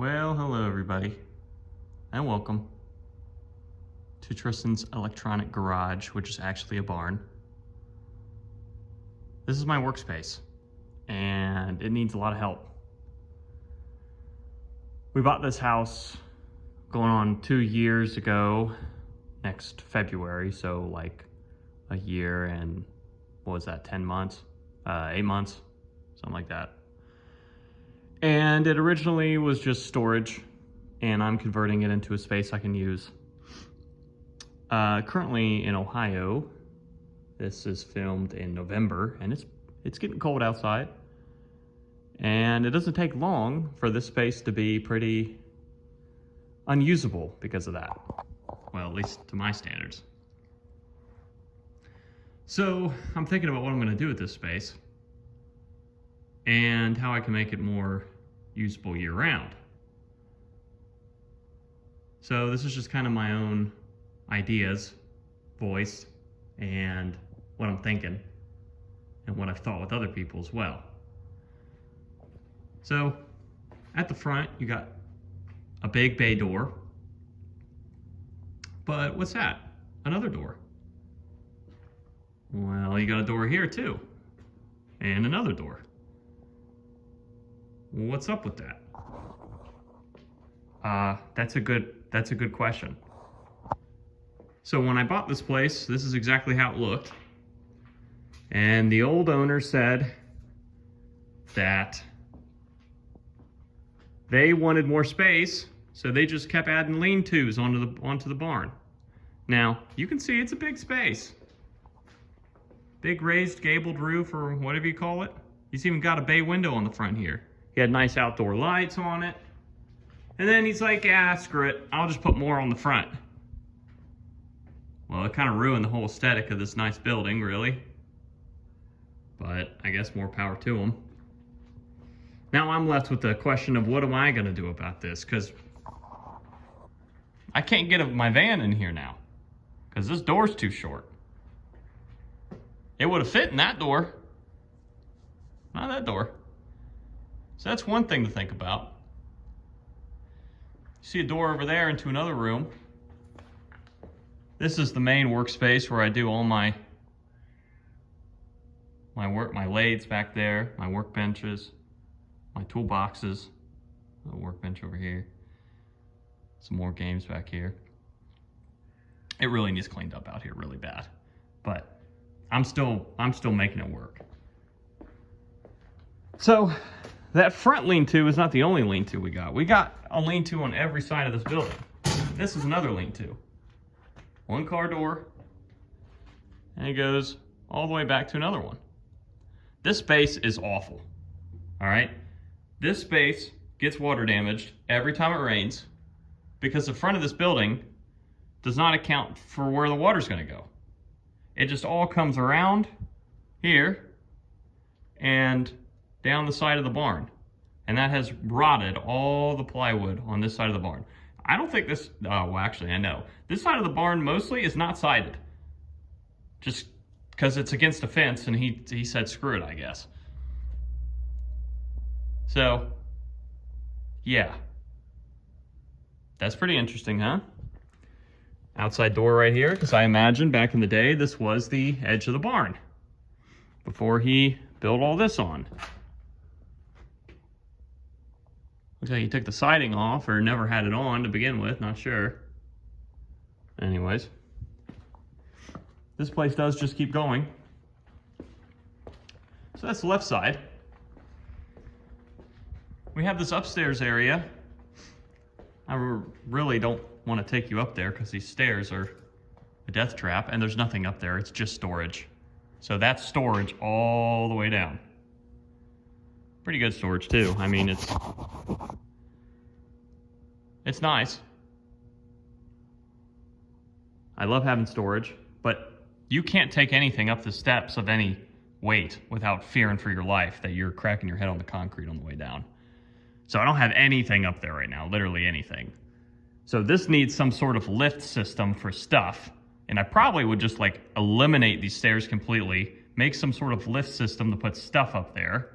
Well, hello everybody, and welcome to Tristan's electronic garage, which is actually a barn. This is my workspace, and it needs a lot of help. We bought this house going on 2 years ago, next February, so like a year and, what was that, 10 months? 8 months, something like that. And it originally was just storage, and I'm converting it into a space I can use. Currently in Ohio, this is filmed in November, and it's getting cold outside. And it doesn't take long for this space to be pretty unusable because of that. Well, at least to my standards. So I'm thinking about what I'm gonna do with this space and how I can make it more usable year-round. So this is just kind of my own ideas voiced and what I'm thinking and what I've thought with other people as well. So at the front you got a big bay door, but what's that? Another door. Well, you got a door here too, and another door. What's up with that? That's a good question. So when I bought this place, this is exactly how it looked. And the old owner said that they wanted more space, so they just kept adding lean-tos onto the barn. Now, you can see it's a big space. Big raised gabled roof, or whatever you call it. He's even got a bay window on the front here. He had nice outdoor lights on it. And then he's like, ah, screw it, I'll just put more on the front. Well, it kind of ruined the whole aesthetic of this nice building, really. But I guess more power to him. Now I'm left with the question of what am I gonna do about this? Because I can't get my van in here now, because this door's too short. It would have fit in that door, not that door. So that's one thing to think about. You see a door over there into another room. This is the main workspace where I do all my work, my lathes back there, my workbenches, my toolboxes, a workbench over here, some more games back here. It really needs cleaned up out here really bad, but I'm still making it work. So that front lean-to is not the only lean-to we got. We got a lean-to on every side of this building. This is another lean-to. One car door, and it goes all the way back to another one. This space is awful, all right? This space gets water damaged every time it rains because the front of this building does not account for where the water's gonna go. It just all comes around here and down the side of the barn. And that has rotted all the plywood on this side of the barn. I don't think this, well actually I know. This side of the barn mostly is not sided. Just because it's against a fence and he said screw it, I guess. So, yeah. That's pretty interesting, huh? Outside door right here, because I imagine back in the day this was the edge of the barn before he built all this on. Looks like he took the siding off or never had it on to begin with, not sure. Anyways, this place does just keep going. So that's the left side. We have this upstairs area. I really don't want to take you up there because these stairs are a death trap and there's nothing up there, it's just storage. So that's storage all the way down. Pretty good storage too. I mean, it's nice. I love having storage, but you can't take anything up the steps of any weight without fearing for your life that you're cracking your head on the concrete on the way down. So I don't have anything up there right now, literally anything. So this needs some sort of lift system for stuff. And I probably would just like eliminate these stairs completely, make some sort of lift system to put stuff up there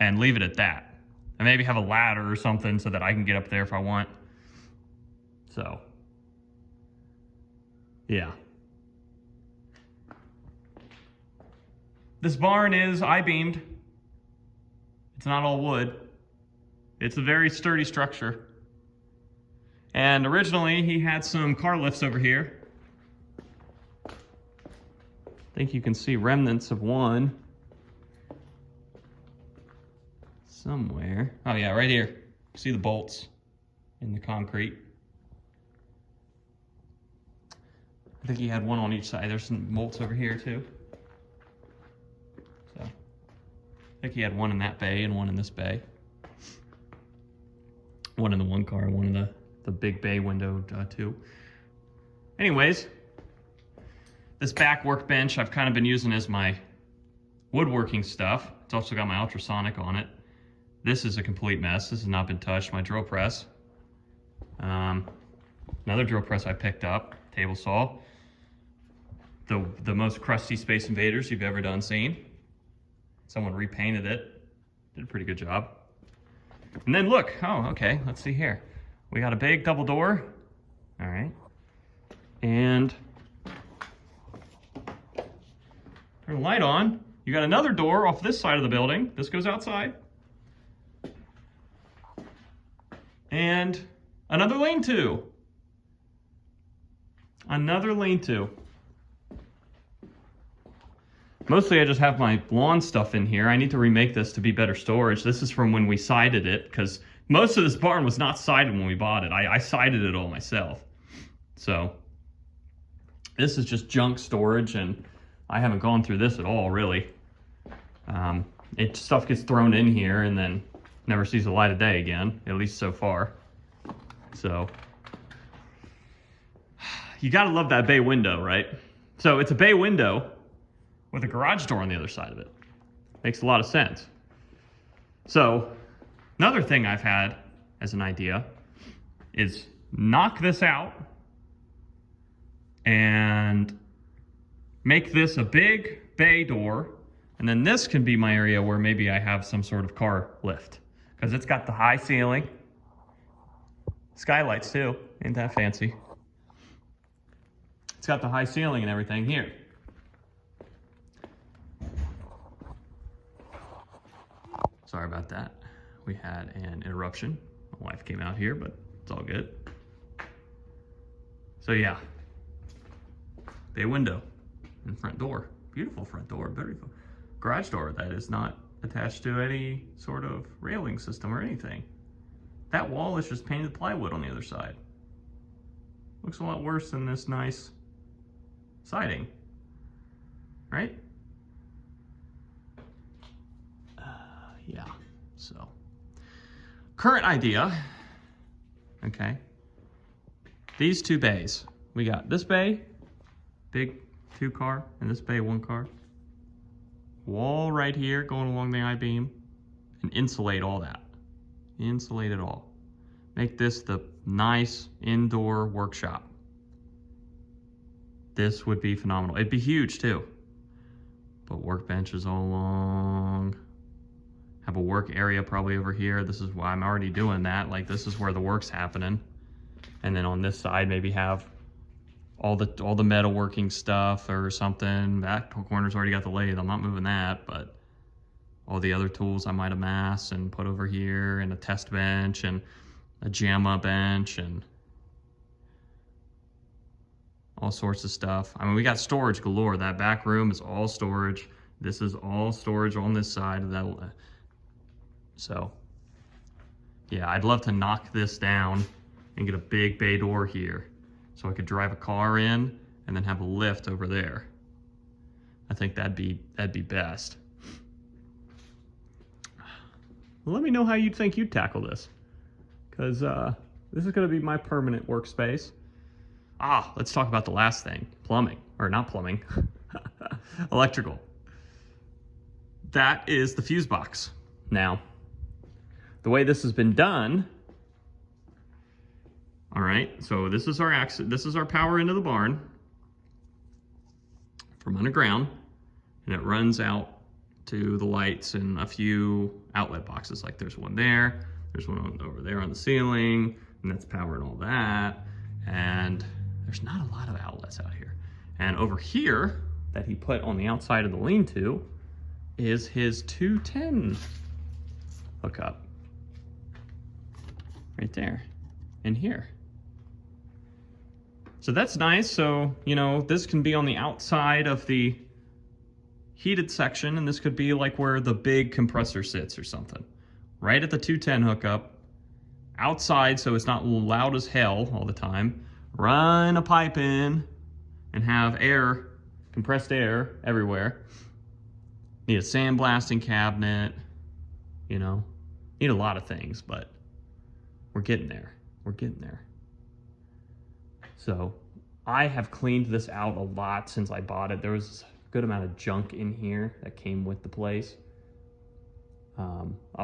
and leave it at that. And maybe have a ladder or something so that I can get up there if I want. So, yeah. This barn is I-beamed. It's not all wood. It's a very sturdy structure. And originally he had some car lifts over here. I think you can see remnants of one somewhere. Oh yeah, right here. See the bolts in the concrete. I think he had one on each side. There's some bolts over here too. So I think he had one in that bay and one in this bay. One in the one car, one in the big bay window too. Anyways, this back workbench I've kind of been using as my woodworking stuff. It's also got my ultrasonic on it. This is a complete mess. This has not been touched. My drill press. Another drill press I picked up, table saw. The most crusty Space Invaders you've ever seen. Someone repainted it. Did a pretty good job. And then look, oh, okay, let's see here. We got a big double door. All right. And turn the light on. You got another door off this side of the building. This goes outside. And another lean-to. Another lean-to. Mostly I just have my lawn stuff in here. I need to remake this to be better storage. This is from when we sided it, because most of this barn was not sided when we bought it. I sided it all myself. So this is just junk storage, and I haven't gone through this at all, really. Stuff gets thrown in here and then never sees the light of day again, at least so far. So you gotta love that bay window, right? So it's a bay window with a garage door on the other side of it. Makes a lot of sense. So another thing I've had as an idea is knock this out and make this a big bay door, and then this can be my area where maybe I have some sort of car lift, because it's got the high ceiling, skylights too, ain't that fancy. It's got the high ceiling and everything here. Sorry about that. We had an interruption. My wife came out here, but it's all good. So yeah, bay window and front door. Beautiful front door, beautiful. Garage door that is not attached to any sort of railing system or anything. That wall is just painted plywood on the other side. Looks a lot worse than this nice siding, right? Yeah, so current idea, okay, these two bays. We got this bay, big 2-car, and this bay 1-car. Wall right here going along the I-beam, and insulate all that. Insulate it all. Make this the nice indoor workshop. This would be phenomenal. It'd be huge too. But workbenches all along. Have a work area probably over here. This is why I'm already doing that. Like, this is where the work's happening. And then on this side, maybe have all the metalworking stuff or something. That corner's already got the lathe. I'm not moving that, but all the other tools I might amass and put over here, and a test bench and a JAMA bench and all sorts of stuff. I mean, we got storage galore. That back room is all storage. This is all storage on this side of that. So yeah, I'd love to knock this down and get a big bay door here so I could drive a car in and then have a lift over there. I think that'd be best. Well, let me know how you think you'd tackle this, because this is going to be my permanent workspace. Let's talk about the last thing. Plumbing, or not plumbing, electrical. That is the fuse box. Now, the way this has been done, all right, so this is our access, this is our power into the barn from underground, and it runs out to the lights and a few outlet boxes. Like there's one there, there's one over there on the ceiling, and that's powering all that. And there's not a lot of outlets out here. And over here that he put on the outside of the lean-to is his 210 hookup. Right there, in here. So that's nice. So, you know, this can be on the outside of the heated section, and this could be like where the big compressor sits or something. Right at the 210 hookup, outside so it's not loud as hell all the time. Run a pipe in and have air, compressed air everywhere. Need a sandblasting cabinet, you know, need a lot of things, but we're getting there. We're getting there. So I have cleaned this out a lot since I bought it. There was a good amount of junk in here that came with the place.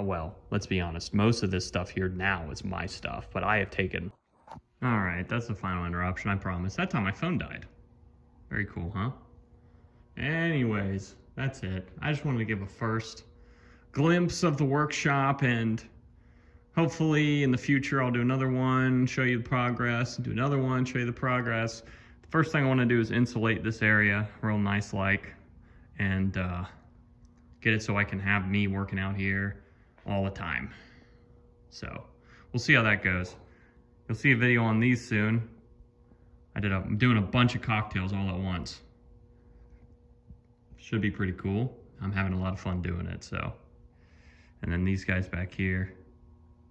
Well, let's be honest. Most of this stuff here now is my stuff, but I have taken... All right, that's the final interruption, I promise. That time my phone died. Very cool, huh? Anyways, that's it. I just wanted to give a first glimpse of the workshop, and hopefully in the future I'll do another one, show you the progress, do another one, show you the progress. The first thing I want to do is insulate this area real nice like, and get it so I can have me working out here all the time. So we'll see how that goes. You'll see a video on these soon. I'm doing a bunch of cocktails all at once. Should be pretty cool. I'm having a lot of fun doing it, so. And then these guys back here.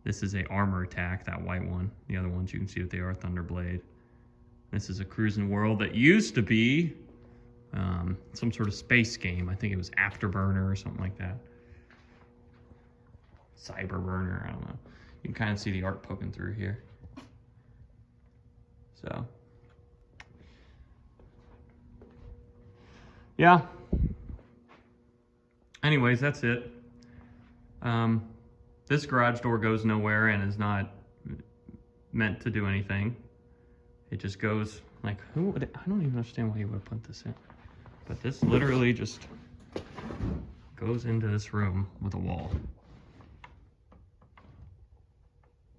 This is a Armor Attack, that white one. The other ones you can see what they are, Thunderblade. This is a Cruising World that used to be some sort of space game. I think it was Afterburner or something like that. Cyberburner, I don't know. You can kind of see the art poking through here. So. Yeah. Anyways, that's it. This garage door goes nowhere and is not meant to do anything. It just goes like, I don't even understand why you would put this in. But this literally just goes into this room with a wall.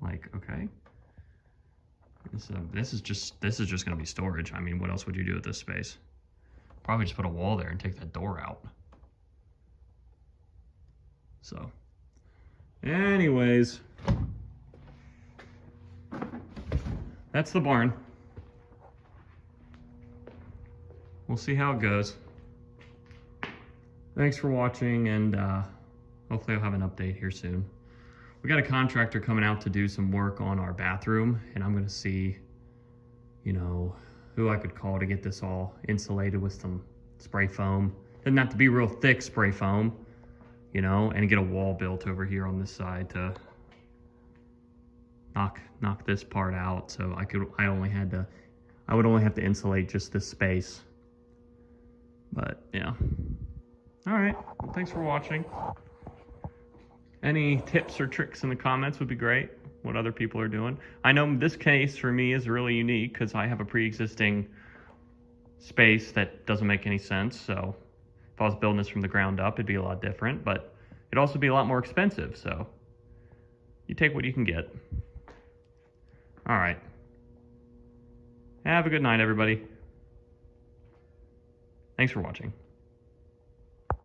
Like, okay. This is just gonna be storage. I mean, what else would you do with this space? Probably just put a wall there and take that door out. So, anyways, that's the barn. We'll see how it goes. Thanks for watching, and hopefully I'll have an update here soon. We got a contractor coming out to do some work on our bathroom, and I'm gonna see, you know, who I could call to get this all insulated with some spray foam. Doesn't have to be real thick spray foam, you know, and get a wall built over here on this side to knock this part out. So I would only have to insulate just this space. But yeah. All right, well, thanks for watching. Any tips or tricks in the comments would be great, what other people are doing. I know this case for me is really unique because I have a pre-existing space that doesn't make any sense. So if I was building this from the ground up, it'd be a lot different, but it'd also be a lot more expensive. So you take what you can get. All right. Have a good night, everybody. Thanks for watching.